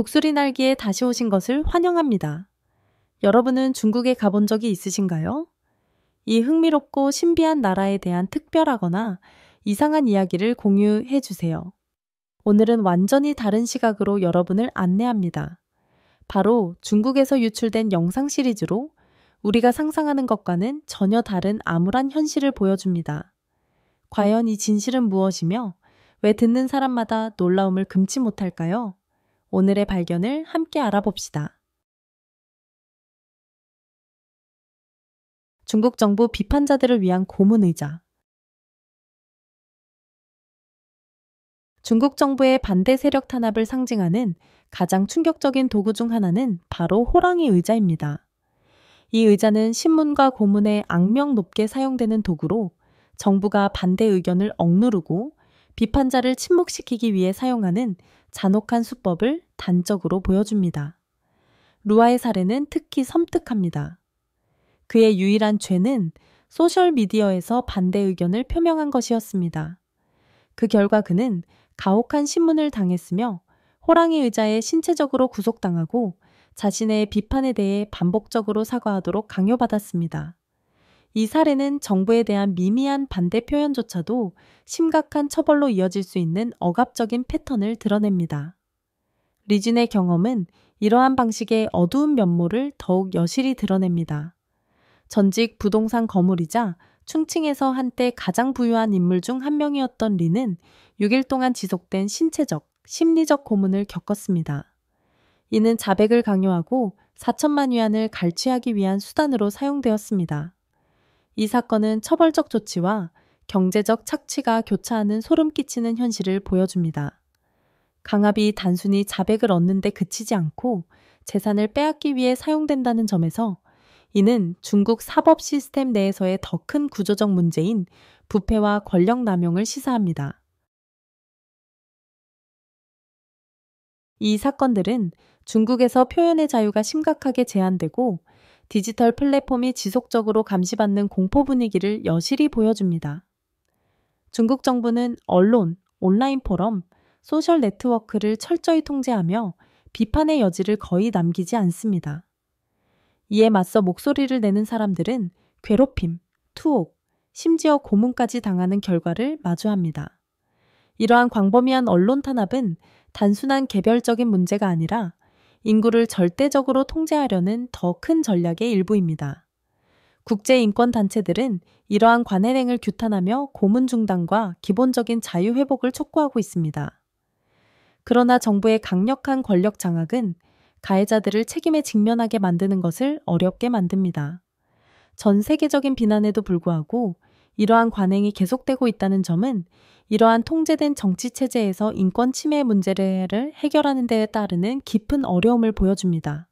독수리 날개에 다시 오신 것을 환영합니다. 여러분은 중국에 가본 적이 있으신가요? 이 흥미롭고 신비한 나라에 대한 특별하거나 이상한 이야기를 공유해 주세요. 오늘은 완전히 다른 시각으로 여러분을 안내합니다. 바로 중국에서 유출된 영상 시리즈로 우리가 상상하는 것과는 전혀 다른 암울한 현실을 보여줍니다. 과연 이 진실은 무엇이며 왜 듣는 사람마다 놀라움을 금치 못할까요? 오늘의 발견을 함께 알아봅시다. 중국 정부 비판자들을 위한 고문 의자. 중국 정부의 반대 세력 탄압을 상징하는 가장 충격적인 도구 중 하나는 바로 호랑이 의자입니다. 이 의자는 신문과 고문에 악명 높게 사용되는 도구로 정부가 반대 의견을 억누르고 비판자를 침묵시키기 위해 사용하는 잔혹한 수법을 단적으로 보여줍니다. 루아의 사례는 특히 섬뜩합니다. 그의 유일한 죄는 소셜미디어에서 반대 의견을 표명한 것이었습니다. 그 결과 그는 가혹한 신문을 당했으며 호랑이 의자에 신체적으로 구속당하고 자신의 비판에 대해 반복적으로 사과하도록 강요받았습니다. 이 사례는 정부에 대한 미미한 반대 표현조차도 심각한 처벌로 이어질 수 있는 억압적인 패턴을 드러냅니다. 리진의 경험은 이러한 방식의 어두운 면모를 더욱 여실히 드러냅니다. 전직 부동산 거물이자 충칭에서 한때 가장 부유한 인물 중 한 명이었던 리는 6일 동안 지속된 신체적, 심리적 고문을 겪었습니다. 이는 자백을 강요하고 4천만 위안을 갈취하기 위한 수단으로 사용되었습니다. 이 사건은 처벌적 조치와 경제적 착취가 교차하는 소름 끼치는 현실을 보여줍니다. 강압이 단순히 자백을 얻는 데 그치지 않고 재산을 빼앗기 위해 사용된다는 점에서 이는 중국 사법 시스템 내에서의 더 큰 구조적 문제인 부패와 권력 남용을 시사합니다. 이 사건들은 중국에서 표현의 자유가 심각하게 제한되고 디지털 플랫폼이 지속적으로 감시받는 공포 분위기를 여실히 보여줍니다. 중국 정부는 언론, 온라인 포럼, 소셜 네트워크를 철저히 통제하며 비판의 여지를 거의 남기지 않습니다. 이에 맞서 목소리를 내는 사람들은 괴롭힘, 투옥, 심지어 고문까지 당하는 결과를 마주합니다. 이러한 광범위한 언론 탄압은 단순한 개별적인 문제가 아니라 인구를 절대적으로 통제하려는 더 큰 전략의 일부입니다. 국제인권단체들은 이러한 관행을 규탄하며 고문 중단과 기본적인 자유 회복을 촉구하고 있습니다. 그러나 정부의 강력한 권력 장악은 가해자들을 책임에 직면하게 만드는 것을 어렵게 만듭니다. 전 세계적인 비난에도 불구하고 이러한 관행이 계속되고 있다는 점은 이러한 통제된 정치체제에서 인권 침해 문제를 해결하는 데에 따르는 깊은 어려움을 보여줍니다.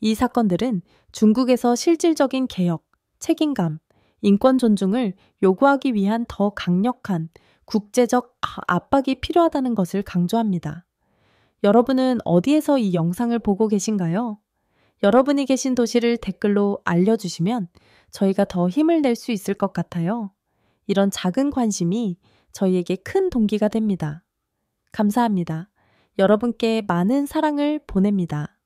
이 사건들은 중국에서 실질적인 개혁, 책임감, 인권 존중을 요구하기 위한 더 강력한 국제적 압박이 필요하다는 것을 강조합니다. 여러분은 어디에서 이 영상을 보고 계신가요? 여러분이 계신 도시를 댓글로 알려주시면 저희가 더 힘을 낼 수 있을 것 같아요. 이런 작은 관심이 저희에게 큰 동기가 됩니다. 감사합니다. 여러분께 많은 사랑을 보냅니다.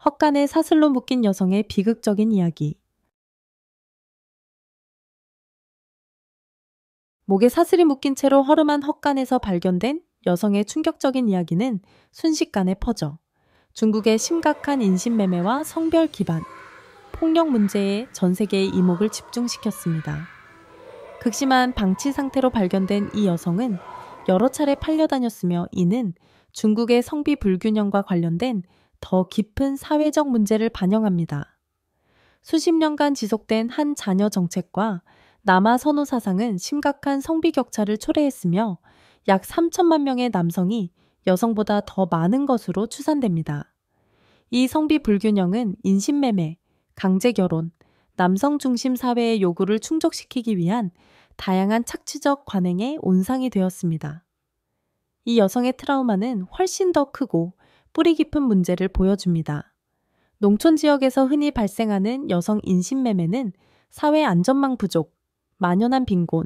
헛간에 사슬로 묶인 여성의 비극적인 이야기. 목에 사슬이 묶인 채로 허름한 헛간에서 발견된 여성의 충격적인 이야기는 순식간에 퍼져 중국의 심각한 인신매매와 성별 기반, 폭력 문제에 전 세계의 이목을 집중시켰습니다. 극심한 방치 상태로 발견된 이 여성은 여러 차례 팔려다녔으며 이는 중국의 성비 불균형과 관련된 더 깊은 사회적 문제를 반영합니다. 수십 년간 지속된 한 자녀 정책과 남아 선호 사상은 심각한 성비 격차를 초래했으며 약 3천만 명의 남성이 여성보다 더 많은 것으로 추산됩니다. 이 성비 불균형은 인신매매, 강제결혼, 남성 중심 사회의 요구를 충족시키기 위한 다양한 착취적 관행의 온상이 되었습니다. 이 여성의 트라우마는 훨씬 더 크고 뿌리 깊은 문제를 보여줍니다. 농촌 지역에서 흔히 발생하는 여성 인신매매는 사회 안전망 부족, 만연한 빈곤,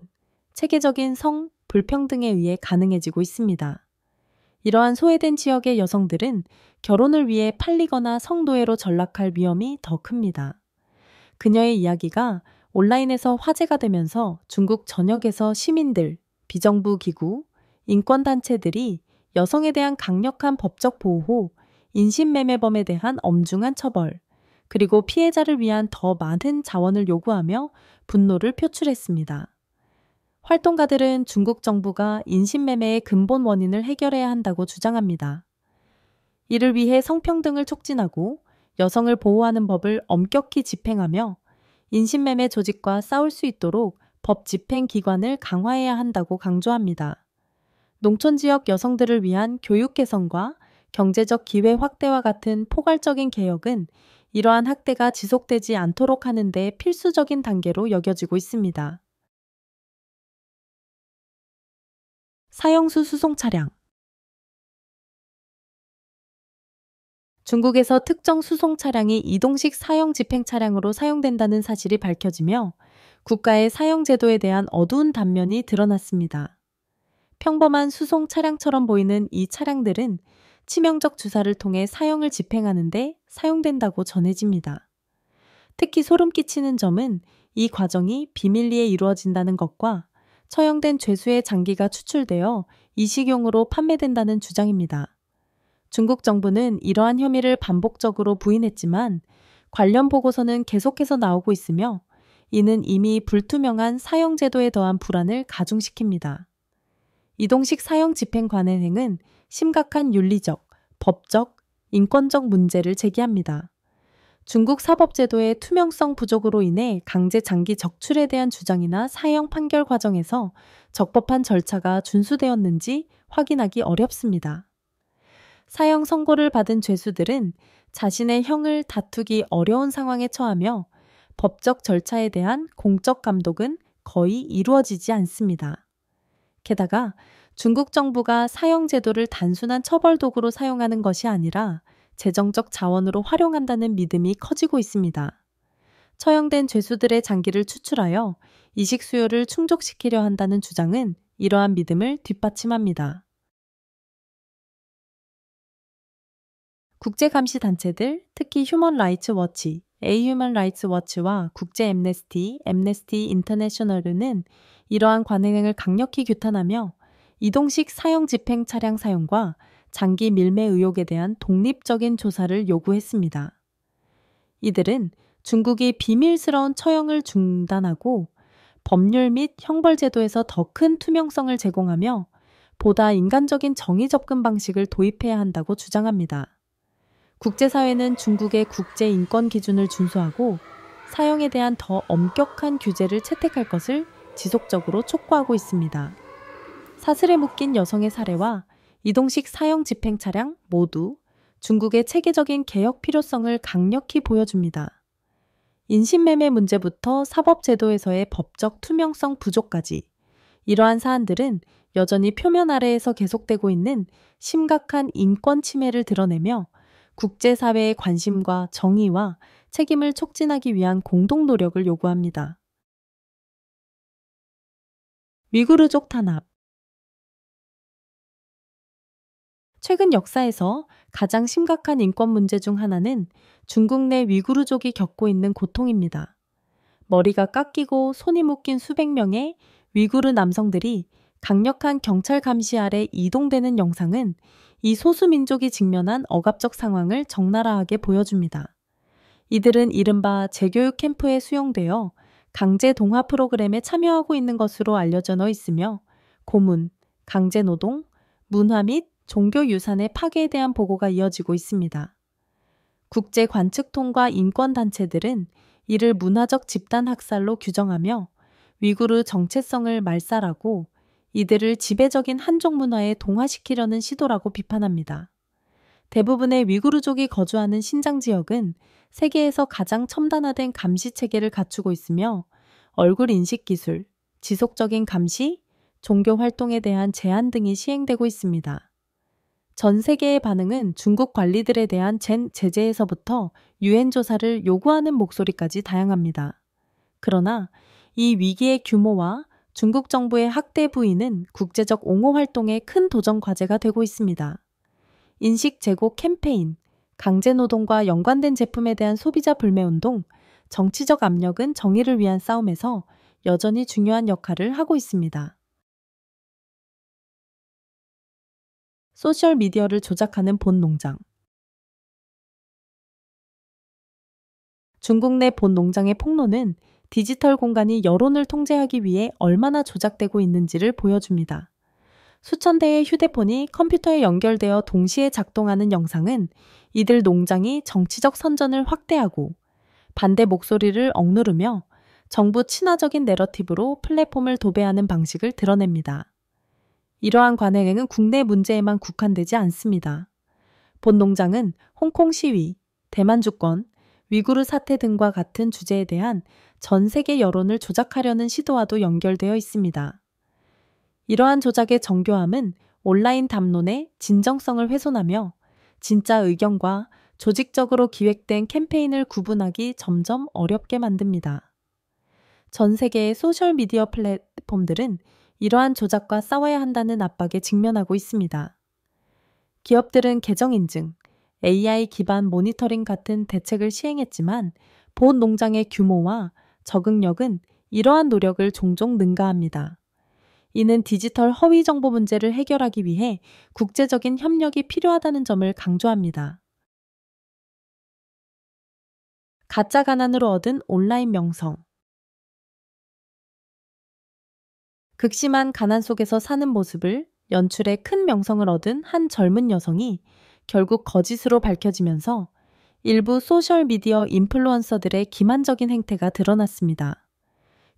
체계적인 성 불평등에 의해 가능해지고 있습니다. 이러한 소외된 지역의 여성들은 결혼을 위해 팔리거나 성노예로 전락할 위험이 더 큽니다. 그녀의 이야기가 온라인에서 화제가 되면서 중국 전역에서 시민들, 비정부 기구, 인권단체들이 여성에 대한 강력한 법적 보호, 인신매매범에 대한 엄중한 처벌, 그리고 피해자를 위한 더 많은 자원을 요구하며 분노를 표출했습니다. 활동가들은 중국 정부가 인신매매의 근본 원인을 해결해야 한다고 주장합니다. 이를 위해 성평등을 촉진하고 여성을 보호하는 법을 엄격히 집행하며 인신매매 조직과 싸울 수 있도록 법 집행 기관을 강화해야 한다고 강조합니다. 농촌 지역 여성들을 위한 교육 개선과 경제적 기회 확대와 같은 포괄적인 개혁은 이러한 학대가 지속되지 않도록 하는 데 필수적인 단계로 여겨지고 있습니다. 사형수 수송 차량. 중국에서 특정 수송 차량이 이동식 사형 집행 차량으로 사용된다는 사실이 밝혀지며 국가의 사형 제도에 대한 어두운 단면이 드러났습니다. 평범한 수송 차량처럼 보이는 이 차량들은 치명적 주사를 통해 사형을 집행하는 데 사용된다고 전해집니다. 특히 소름 끼치는 점은 이 과정이 비밀리에 이루어진다는 것과 처형된 죄수의 장기가 추출되어 이식용으로 판매된다는 주장입니다. 중국 정부는 이러한 혐의를 반복적으로 부인했지만 관련 보고서는 계속해서 나오고 있으며 이는 이미 불투명한 사형 제도에 더한 불안을 가중시킵니다. 이동식 사형 집행 관행은 심각한 윤리적, 법적, 인권적 문제를 제기합니다. 중국 사법제도의 투명성 부족으로 인해 강제 장기 적출에 대한 주장이나 사형 판결 과정에서 적법한 절차가 준수되었는지 확인하기 어렵습니다. 사형 선고를 받은 죄수들은 자신의 형을 다투기 어려운 상황에 처하며 법적 절차에 대한 공적 감독은 거의 이루어지지 않습니다. 게다가 중국 정부가 사형 제도를 단순한 처벌 도구로 사용하는 것이 아니라 재정적 자원으로 활용한다는 믿음이 커지고 있습니다. 처형된 죄수들의 장기를 추출하여 이식 수요를 충족시키려 한다는 주장은 이러한 믿음을 뒷받침합니다. 국제감시단체들, 특히 휴먼 라이츠 워치, 휴먼 라이츠 워치와 국제 엠네스티, 엠네스티 인터내셔널은 이러한 관행을 강력히 규탄하며 이동식 사형 집행 차량 사용과 장기 밀매 의혹에 대한 독립적인 조사를 요구했습니다. 이들은 중국이 비밀스러운 처형을 중단하고 법률 및 형벌 제도에서 더 큰 투명성을 제공하며 보다 인간적인 정의 접근 방식을 도입해야 한다고 주장합니다. 국제사회는 중국의 국제 인권 기준을 준수하고 사형에 대한 더 엄격한 규제를 채택할 것을 지속적으로 촉구하고 있습니다. 사슬에 묶인 여성의 사례와 이동식 사형 집행 차량 모두 중국의 체계적인 개혁 필요성을 강력히 보여줍니다. 인신매매 문제부터 사법제도에서의 법적 투명성 부족까지 이러한 사안들은 여전히 표면 아래에서 계속되고 있는 심각한 인권 침해를 드러내며 국제사회의 관심과 정의와 책임을 촉진하기 위한 공동 노력을 요구합니다. 위구르족 탄압. 최근 역사에서 가장 심각한 인권 문제 중 하나는 중국 내 위구르족이 겪고 있는 고통입니다. 머리가 깎이고 손이 묶인 수백 명의 위구르 남성들이 강력한 경찰 감시 아래 이동되는 영상은 이 소수민족이 직면한 억압적 상황을 적나라하게 보여줍니다. 이들은 이른바 재교육 캠프에 수용되어 강제 동화 프로그램에 참여하고 있는 것으로 알려져 있으며 고문, 강제노동, 문화 및 종교 유산의 파괴에 대한 보고가 이어지고 있습니다. 국제 관측통과 인권단체들은 이를 문화적 집단 학살로 규정하며 위구르 정체성을 말살하고 이들을 지배적인 한족 문화에 동화시키려는 시도라고 비판합니다. 대부분의 위구르족이 거주하는 신장 지역은 세계에서 가장 첨단화된 감시 체계를 갖추고 있으며 얼굴 인식 기술, 지속적인 감시, 종교 활동에 대한 제한 등이 시행되고 있습니다. 전 세계의 반응은 중국 관리들에 대한 제재에서부터 유엔 조사를 요구하는 목소리까지 다양합니다. 그러나 이 위기의 규모와 중국 정부의 학대 부인은 국제적 옹호 활동의 큰 도전 과제가 되고 있습니다. 인식 제고 캠페인, 강제노동과 연관된 제품에 대한 소비자 불매운동, 정치적 압력은 정의를 위한 싸움에서 여전히 중요한 역할을 하고 있습니다. 소셜미디어를 조작하는 본 농장. 중국 내 본 농장의 폭로는 디지털 공간이 여론을 통제하기 위해 얼마나 조작되고 있는지를 보여줍니다. 수천 대의 휴대폰이 컴퓨터에 연결되어 동시에 작동하는 영상은 이들 농장이 정치적 선전을 확대하고 반대 목소리를 억누르며 정부 친화적인 내러티브로 플랫폼을 도배하는 방식을 드러냅니다. 이러한 관행은 국내 문제에만 국한되지 않습니다. 본 농장은 홍콩 시위, 대만 주권, 위구르 사태 등과 같은 주제에 대한 전 세계 여론을 조작하려는 시도와도 연결되어 있습니다. 이러한 조작의 정교함은 온라인 담론의 진정성을 훼손하며 진짜 의견과 조직적으로 기획된 캠페인을 구분하기 점점 어렵게 만듭니다. 전 세계의 소셜미디어 플랫폼들은 이러한 조작과 싸워야 한다는 압박에 직면하고 있습니다. 기업들은 계정 인증, AI 기반 모니터링 같은 대책을 시행했지만 본 농장의 규모와 적응력은 이러한 노력을 종종 능가합니다. 이는 디지털 허위 정보 문제를 해결하기 위해 국제적인 협력이 필요하다는 점을 강조합니다. 가짜 가난으로 얻은 온라인 명성. 극심한 가난 속에서 사는 모습을 연출해 큰 명성을 얻은 한 젊은 여성이 결국 거짓으로 밝혀지면서 일부 소셜미디어 인플루언서들의 기만적인 행태가 드러났습니다.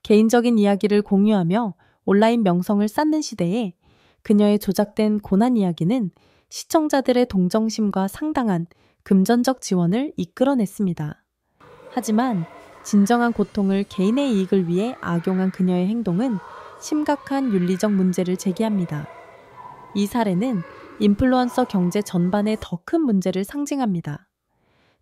개인적인 이야기를 공유하며 온라인 명성을 쌓는 시대에 그녀의 조작된 고난 이야기는 시청자들의 동정심과 상당한 금전적 지원을 이끌어냈습니다. 하지만 진정한 고통을 개인의 이익을 위해 악용한 그녀의 행동은 심각한 윤리적 문제를 제기합니다. 이 사례는 인플루언서 경제 전반의 더 큰 문제를 상징합니다.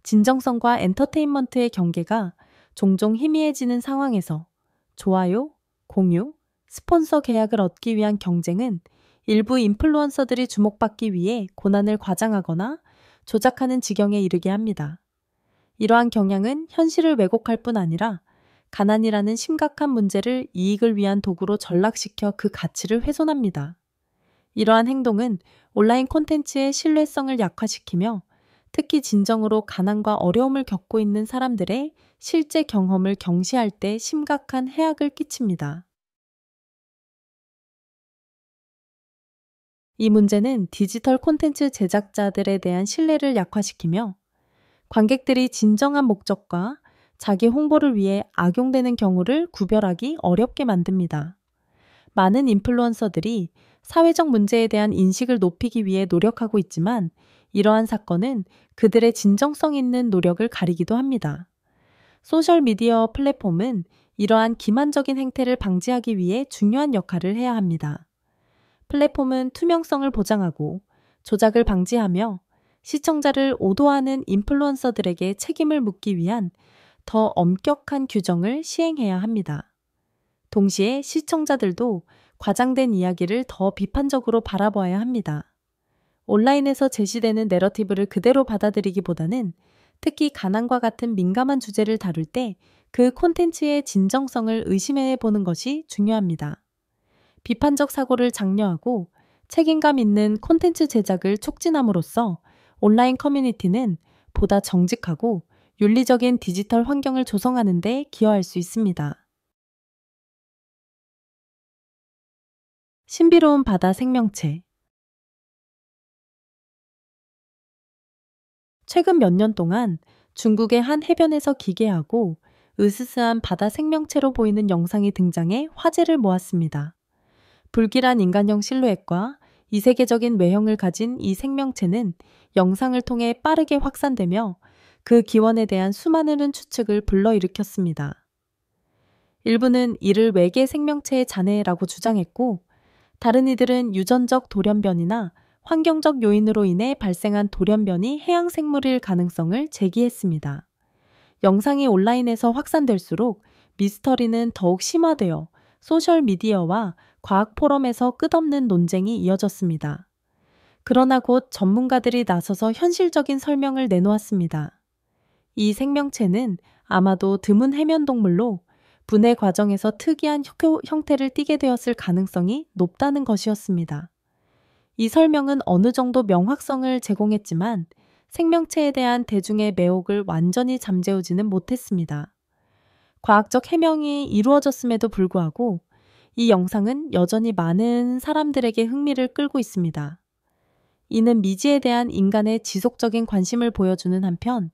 진정성과 엔터테인먼트의 경계가 종종 희미해지는 상황에서 좋아요, 공유, 스폰서 계약을 얻기 위한 경쟁은 일부 인플루언서들이 주목받기 위해 고난을 과장하거나 조작하는 지경에 이르게 합니다. 이러한 경향은 현실을 왜곡할 뿐 아니라 가난이라는 심각한 문제를 이익을 위한 도구로 전락시켜 그 가치를 훼손합니다. 이러한 행동은 온라인 콘텐츠의 신뢰성을 약화시키며 특히 진정으로 가난과 어려움을 겪고 있는 사람들의 실제 경험을 경시할 때 심각한 해악을 끼칩니다. 이 문제는 디지털 콘텐츠 제작자들에 대한 신뢰를 약화시키며 관객들이 진정한 목적과 자기 홍보를 위해 악용되는 경우를 구별하기 어렵게 만듭니다. 많은 인플루언서들이 사회적 문제에 대한 인식을 높이기 위해 노력하고 있지만 이러한 사건은 그들의 진정성 있는 노력을 가리기도 합니다. 소셜미디어 플랫폼은 이러한 기만적인 행태를 방지하기 위해 중요한 역할을 해야 합니다. 플랫폼은 투명성을 보장하고 조작을 방지하며 시청자를 오도하는 인플루언서들에게 책임을 묻기 위한 더 엄격한 규정을 시행해야 합니다. 동시에 시청자들도 과장된 이야기를 더 비판적으로 바라봐야 합니다. 온라인에서 제시되는 내러티브를 그대로 받아들이기보다는 특히 가난과 같은 민감한 주제를 다룰 때 그 콘텐츠의 진정성을 의심해 보는 것이 중요합니다. 비판적 사고를 장려하고 책임감 있는 콘텐츠 제작을 촉진함으로써 온라인 커뮤니티는 보다 정직하고 윤리적인 디지털 환경을 조성하는 데 기여할 수 있습니다. 신비로운 바다 생명체. 최근 몇 년 동안 중국의 한 해변에서 기괴하고 으스스한 바다 생명체로 보이는 영상이 등장해 화제를 모았습니다. 불길한 인간형 실루엣과 이세계적인 외형을 가진 이 생명체는 영상을 통해 빠르게 확산되며 그 기원에 대한 수많은 추측을 불러일으켰습니다. 일부는 이를 외계 생명체의 잔해라고 주장했고 다른 이들은 유전적 돌연변이나 환경적 요인으로 인해 발생한 돌연변이 해양 생물일 가능성을 제기했습니다. 영상이 온라인에서 확산될수록 미스터리는 더욱 심화되어 소셜미디어와 과학 포럼에서 끝없는 논쟁이 이어졌습니다. 그러나 곧 전문가들이 나서서 현실적인 설명을 내놓았습니다. 이 생명체는 아마도 드문 해면동물로 분해 과정에서 특이한 형태를 띠게 되었을 가능성이 높다는 것이었습니다. 이 설명은 어느 정도 명확성을 제공했지만 생명체에 대한 대중의 매혹을 완전히 잠재우지는 못했습니다. 과학적 해명이 이루어졌음에도 불구하고 이 영상은 여전히 많은 사람들에게 흥미를 끌고 있습니다. 이는 미지에 대한 인간의 지속적인 관심을 보여주는 한편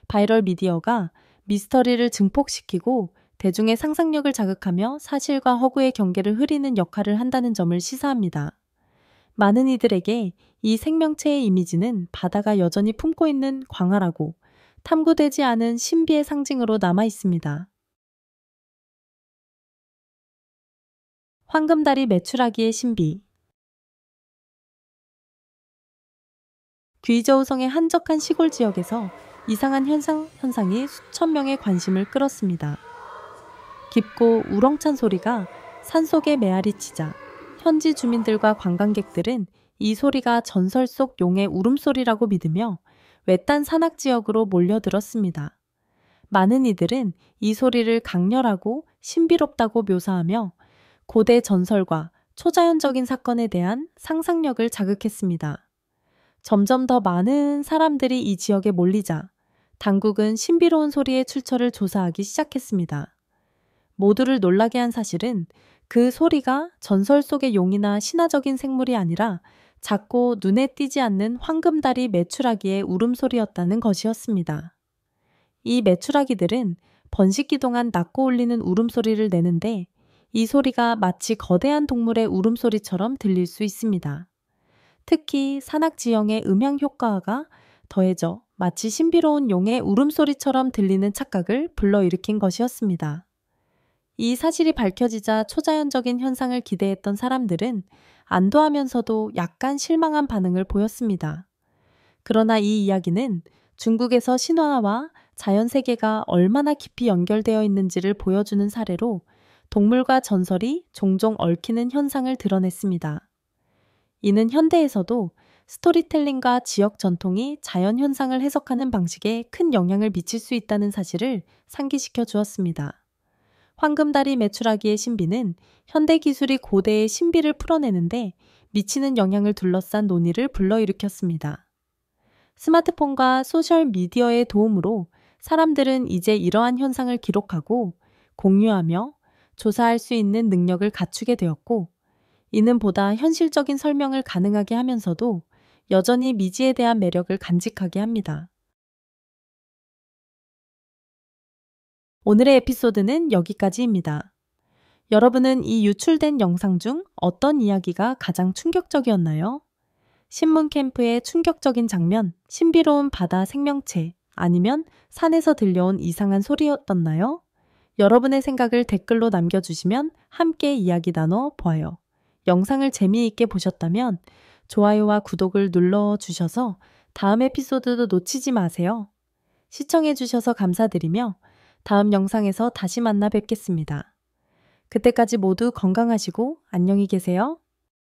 바이럴 미디어가 미스터리를 증폭시키고 대중의 상상력을 자극하며 사실과 허구의 경계를 흐리는 역할을 한다는 점을 시사합니다. 많은 이들에게 이 생명체의 이미지는 바다가 여전히 품고 있는 광활하고 탐구되지 않은 신비의 상징으로 남아 있습니다. 황금다리 메추라기의 신비. 귀저우성의 한적한 시골 지역에서 이상한 현상이 수천 명의 관심을 끌었습니다. 깊고 우렁찬 소리가 산속에 메아리치자 현지 주민들과 관광객들은 이 소리가 전설 속 용의 울음소리라고 믿으며 외딴 산악 지역으로 몰려들었습니다. 많은 이들은 이 소리를 강렬하고 신비롭다고 묘사하며 고대 전설과 초자연적인 사건에 대한 상상력을 자극했습니다. 점점 더 많은 사람들이 이 지역에 몰리자 당국은 신비로운 소리의 출처를 조사하기 시작했습니다. 모두를 놀라게 한 사실은 그 소리가 전설 속의 용이나 신화적인 생물이 아니라 작고 눈에 띄지 않는 황금다리 메추라기의 울음소리였다는 것이었습니다. 이 메추라기들은 번식기 동안 낳고 울리는 울음소리를 내는데 이 소리가 마치 거대한 동물의 울음소리처럼 들릴 수 있습니다. 특히 산악지형의 음향 효과가 더해져 마치 신비로운 용의 울음소리처럼 들리는 착각을 불러일으킨 것이었습니다. 이 사실이 밝혀지자 초자연적인 현상을 기대했던 사람들은 안도하면서도 약간 실망한 반응을 보였습니다. 그러나 이 이야기는 중국에서 신화와 자연 세계가 얼마나 깊이 연결되어 있는지를 보여주는 사례로 동물과 전설이 종종 얽히는 현상을 드러냈습니다. 이는 현대에서도 스토리텔링과 지역 전통이 자연 현상을 해석하는 방식에 큰 영향을 미칠 수 있다는 사실을 상기시켜 주었습니다. 황금다리 메추라기의 신비는 현대 기술이 고대의 신비를 풀어내는데 미치는 영향을 둘러싼 논의를 불러일으켰습니다. 스마트폰과 소셜미디어의 도움으로 사람들은 이제 이러한 현상을 기록하고 공유하며 조사할 수 있는 능력을 갖추게 되었고, 이는 보다 현실적인 설명을 가능하게 하면서도 여전히 미지에 대한 매력을 간직하게 합니다. 오늘의 에피소드는 여기까지입니다. 여러분은 이 유출된 영상 중 어떤 이야기가 가장 충격적이었나요? 신문 캠프의 충격적인 장면, 신비로운 바다 생명체, 아니면 산에서 들려온 이상한 소리였었나요? 여러분의 생각을 댓글로 남겨주시면 함께 이야기 나눠 보아요. 영상을 재미있게 보셨다면 좋아요와 구독을 눌러주셔서 다음 에피소드도 놓치지 마세요. 시청해주셔서 감사드리며 다음 영상에서 다시 만나 뵙겠습니다. 그때까지 모두 건강하시고 안녕히 계세요.